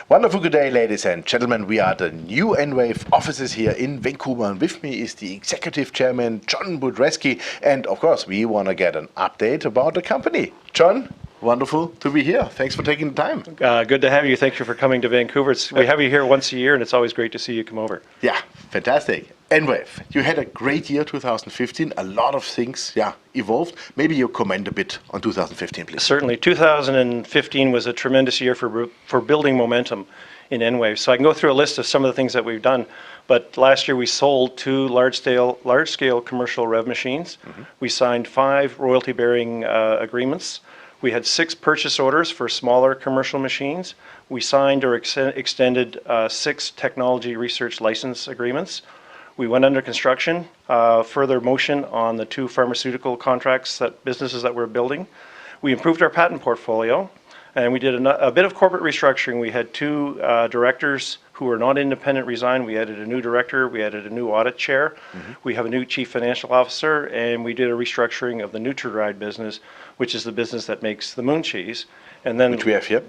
Wonderful good day, ladies and gentlemen. We are at the new EnWave offices here in Vancouver, and with me is the Executive Chairman, John Budreski, and of course, we want to get an update about the company. John, wonderful to be here. Thanks for taking the time. Good to have you. Thank you for coming to Vancouver. We have you here once a year, and it's always great to see you come over. Yeah, fantastic. EnWave, you had a great year 2015. A lot of things, evolved. Maybe you comment a bit on 2015, please. Certainly. 2015 was a tremendous year for building momentum in EnWave. So I can go through a list of some of the things that we've done. But last year we sold 2 large-scale commercial REV machines. We signed 5 royalty-bearing agreements. We had 6 purchase orders for smaller commercial machines. We signed or extended 6 technology research license agreements. We went under construction, further motion on the 2 pharmaceutical contracts, businesses that we're building. We improved our patent portfolio, and we did a bit of corporate restructuring. We had 2 directors who were not independent resign. We added a new director, we added a new audit chair. We have a new chief financial officer, and we did a restructuring of the NutraDried business, which is the business that makes the moon cheese. And then, which we have here.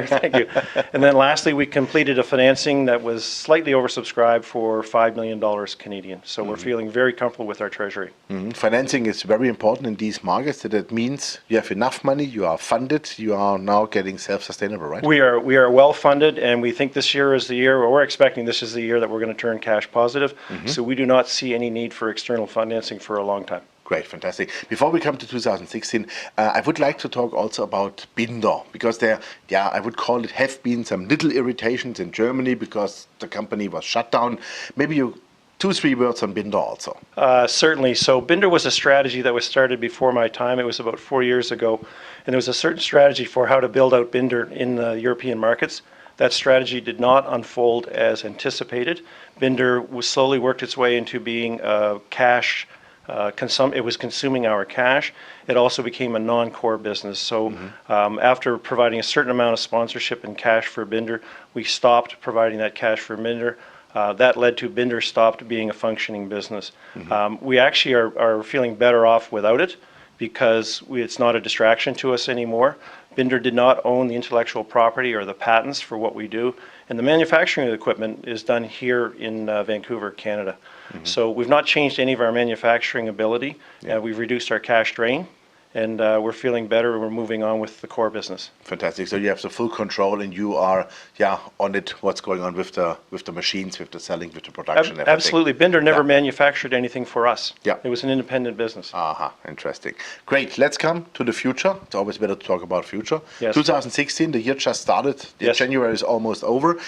Thank you. And then lastly, we completed a financing that was slightly oversubscribed for $5 million Canadian. So we're feeling very comfortable with our treasury. Financing is very important in these markets. That means you have enough money, you are funded, you are now getting self-sustainable, right? We are well funded, and we think this year is the year, or we're expecting this is the year that we're going to turn cash positive. So we do not see any need for external financing for a long time. Great, fantastic. Before we come to 2016, I would like to talk also about Bindo, because there, I would call it, have been some little irritations in Germany because the company was shut down. Maybe you 2-3 words on Bindo also. Certainly. So Bindo was a strategy that was started before my time. It was about 4 years ago, and there was a certain strategy for how to build out Bindo in the European markets. That strategy did not unfold as anticipated. Bindo slowly worked its way into being cash. It was consuming our cash. It also became a non-core business. So after providing a certain amount of sponsorship and cash for Bindo, we stopped providing that cash for Bindo. That led to Bindo stopped being a functioning business. We actually are feeling better off without it because it's not a distraction to us anymore. Bindo did not own the intellectual property or the patents for what we do, and the manufacturing of the equipment is done here in Vancouver, Canada. So we've not changed any of our manufacturing ability. We've reduced our cash drain, and we're feeling better, and we're moving on with the core business. Fantastic. So you have the full control, and you are on it. What's going on with the machines, with the selling, with the production? Absolutely. Bindo never manufactured anything for us. It was an independent business. Interesting. Great. Let's come to the future. It's always better to talk about future. 2016, the year just started. January is almost over.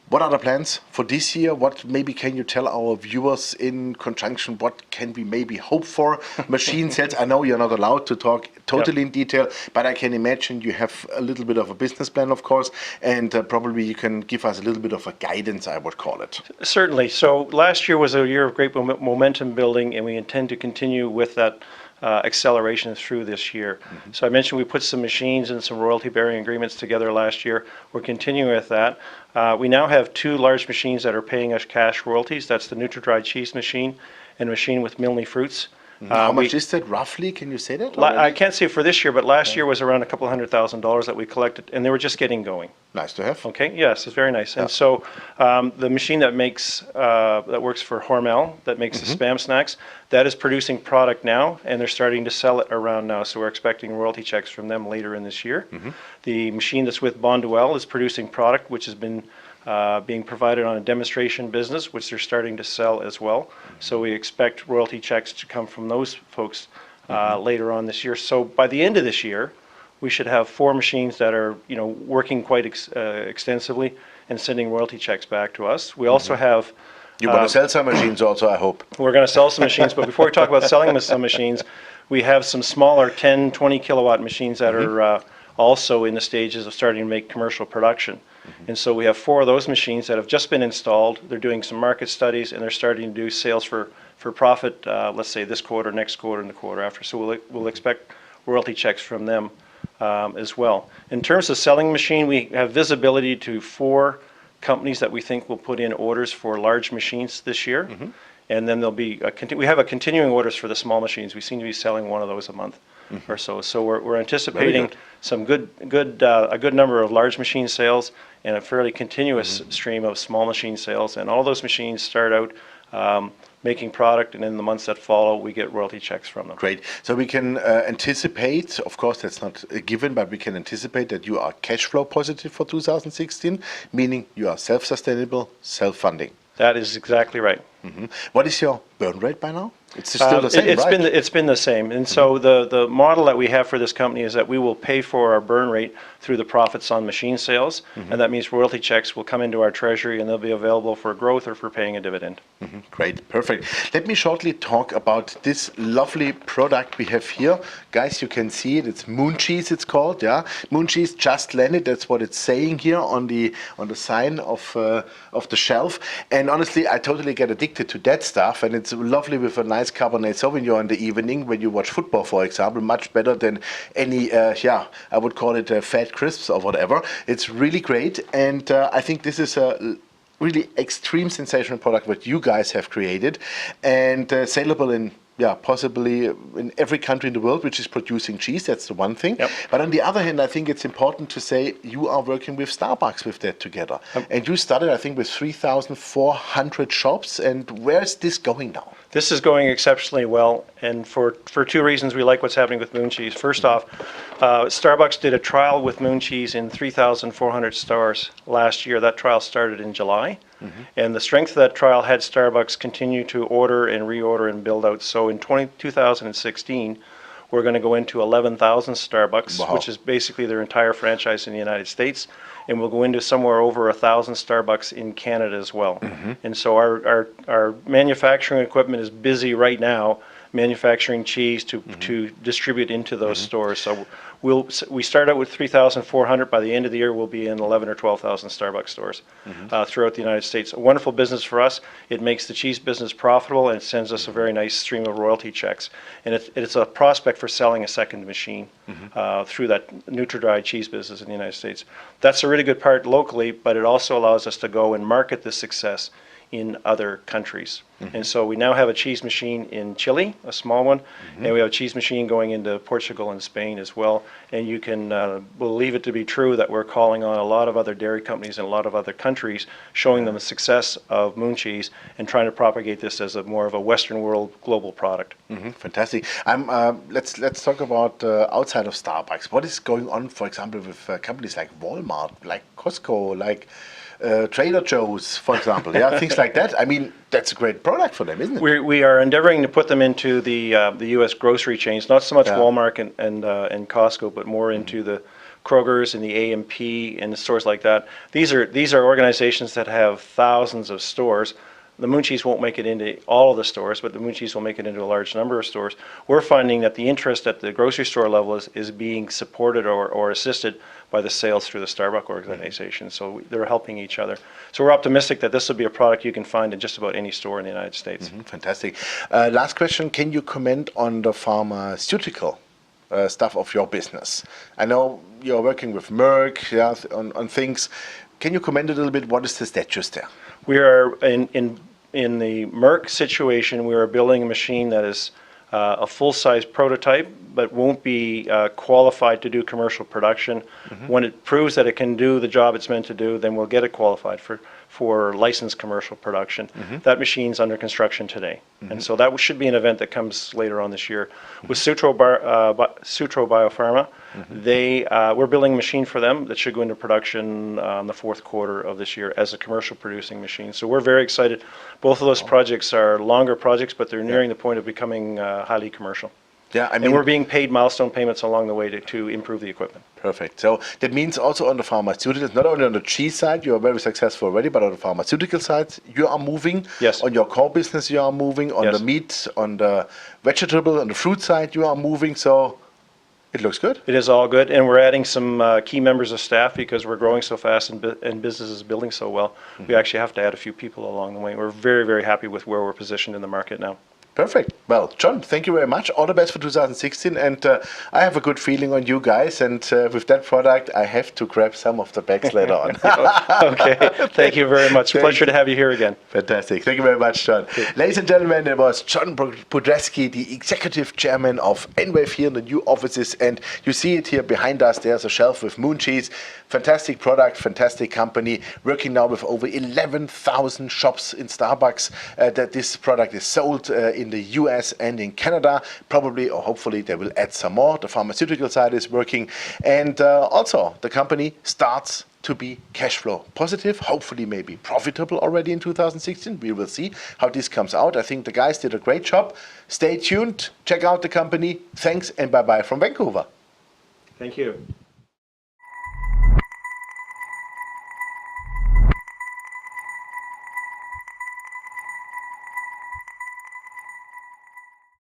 What are the plans for this year? What maybe can you tell our viewers in conjunction? What can we maybe hope for? Machine sales, I know you're not allowed to talk totally in detail, but I can imagine you have a little bit of a business plan, of course, and probably you can give us a little bit of a guidance, I would call it. Certainly. So last year was a year of great momentum building, and we intend to continue with that acceleration through this year. So I mentioned we put some machines and some royalty-bearing agreements together last year. We're continuing with that. We now have 2 large machines that are paying us cash royalties. That's the NutraDried cheese machine and a machine with Milne fruits. How much is that roughly? Can you say that? I can't say for this year, but last year was around a couple $100,000 that we collected, and they were just getting going. Nice to have. Okay. Yes, it's very nice. And so the machine that works for Hormel, that makes the Spam snacks, that is producing product now, and they're starting to sell it around now. So we're expecting royalty checks from them later in this year. The machine that's with Bonduelle is producing product, which has been being provided on a demonstration business, which they're starting to sell as well. So we expect royalty checks to come from those folks later on this year. So by the end of this year, we should have 4 machines that are working quite extensively and sending royalty checks back to us. We also have. You want to sell some machines also, I hope. We're going to sell some machines, but before we talk about selling some machines, we have some smaller 10, 20 kilowatt machines that are also in the stages of starting to make commercial production. And so we have 4 of those machines that have just been installed. They're doing some market studies, and they're starting to do sales for profit, let's say this quarter, next quarter, and the quarter after. So we'll expect royalty checks from them as well. In terms of selling machine, we have visibility to 4 companies that we think will put in orders for large machines this year. And then there'll be we have a continuing orders for the small machines. We seem to be selling 1 of those a month. or so. So we're anticipating some a good number of large machine sales and a fairly continuous stream of small machine sales. And all those machines start out making product, and in the months that follow, we get royalty checks from them. Great. So we can anticipate, of course, that's not a given, but we can anticipate that you are cash flow positive for 2016, meaning you are self-sustainable, self-funding. That is exactly right. What is your burn rate by now? It's still the same, right? It's been the same. And so the model that we have for this company is that we will pay for our burn rate through the profits on machine sales, and that means royalty checks will come into our treasury and they'll be available for growth or for paying a dividend. Great, perfect. Let me shortly talk about this lovely product we have here. Guys, you can see it. It's Moon Cheese, it's called. Yeah, Moon Cheese just landed. That's what it's saying here on the sign of the shelf. And honestly, I totally get addicted to that stuff. And it's lovely with a nice Cabernet Sauvignon in the evening when you watch football, for example. Much better than any, I would call it fat crisps or whatever. It's really great. And I think this is a really extreme sensational product what you guys have created, and saleable in possibly in every country in the world which is producing cheese. That's the one thing. But on the other hand, I think it's important to say you are working with Starbucks with that together. And you started, I think, with 3,400 shops. And where is this going now? This is going exceptionally well, and for two reasons we like what's happening with Moon Cheese. First off, Starbucks did a trial with Moon Cheese in 3,400 stores last year. That trial started in July, and the strength of that trial had Starbucks continue to order and reorder and build out. So in 2016, we're going to go into 11,000 Starbucks, which is basically their entire franchise in the United States. And we'll go into somewhere over 1,000 Starbucks in Canada as well. And so our manufacturing equipment is busy right now manufacturing cheese to distribute into those stores. So we start out with 3,400. By the end of the year, we'll be in 11 or 12,000 Starbucks stores throughout the United States. A wonderful business for us. It makes the cheese business profitable, and it sends us a very nice stream of royalty checks. And it's a prospect for selling a second machine through that NutriDry cheese business in the United States. That's a really good part locally, but it also allows us to go and market this success in other countries. And so we now have a cheese machine in Chile, a small one, and we have a cheese machine going into Portugal and Spain as well. And you can believe it to be true that we're calling on a lot of other dairy companies in a lot of other countries, showing them the success of Moon Cheese and trying to propagate this as a more of a Western world global product. Fantastic. Let's talk about outside of Starbucks. What is going on, for example, with companies like Walmart, like Costco, like Trader Joe's, for example, things like that? I mean, that's a great product for them, isn't it? We are endeavoring to put them into the U.S. grocery chains, not so much Walmart and Costco, but more into the Kroger's and the A&P and the stores like that. These are organizations that have thousands of stores. The Moon Cheese won't make it into all of the stores, but the Moon Cheese will make it into a large number of stores. We're finding that the interest at the grocery store level is being supported or assisted by the sales through the Starbucks organization. So they're helping each other. So we're optimistic that this will be a product you can find in just about any store in the United States. Fantastic. Last question, can you comment on the pharmaceutical stuff of your business? I know you're working with Merck on things. Can you comment a little bit, what is the status there? We are in the Merck situation. We are building a machine that is a full-size prototype, but won't be qualified to do commercial production. When it proves that it can do the job it's meant to do, then we'll get it qualified for licensed commercial production. That machine's under construction today, and so that should be an event that comes later on this year. With Sutro Biopharma, we're building a machine for them that should go into production in the fourth quarter of this year as a commercial producing machine. So we're very excited. Both of those projects are longer projects, but they're nearing the point of becoming highly commercial. And we're being paid milestone payments along the way to improve the equipment. Perfect. So that means also on the pharmaceuticals, not only on the cheese side, you are very successful already, but on the pharmaceutical side, you are moving. Yes. On your core business, you are moving. On the meat, on the vegetable, on the fruit side, you are moving. So it looks good. It is all good, and we're adding some key members of staff because we're growing so fast and business is building so well. We actually have to add a few people along the way. We're very, very happy with where we're positioned in the market now. Perfect. Well, John, thank you very much. All the best for 2016. And I have a good feeling on you guys. And with that product, I have to grab some of the bags later on. Okay. Thank you very much. Pleasure to have you here again. Fantastic. Thank you very much, John. Ladies and gentlemen, it was John Budreski, the executive chairman of EnWave here in the new offices. And you see it here behind us. There's a shelf with moon cheese. Fantastic product, fantastic company. Working now with over 11,000 shops in Starbucks that this product is sold in the US and in Canada. Probably or hopefully they will add some more. The pharmaceutical side is working. And also the company starts to be cash flow positive, hopefully maybe profitable already in 2016. We will see how this comes out. I think the guys did a great job. Stay tuned, check out the company. Thanks and bye-bye from Vancouver. Thank you.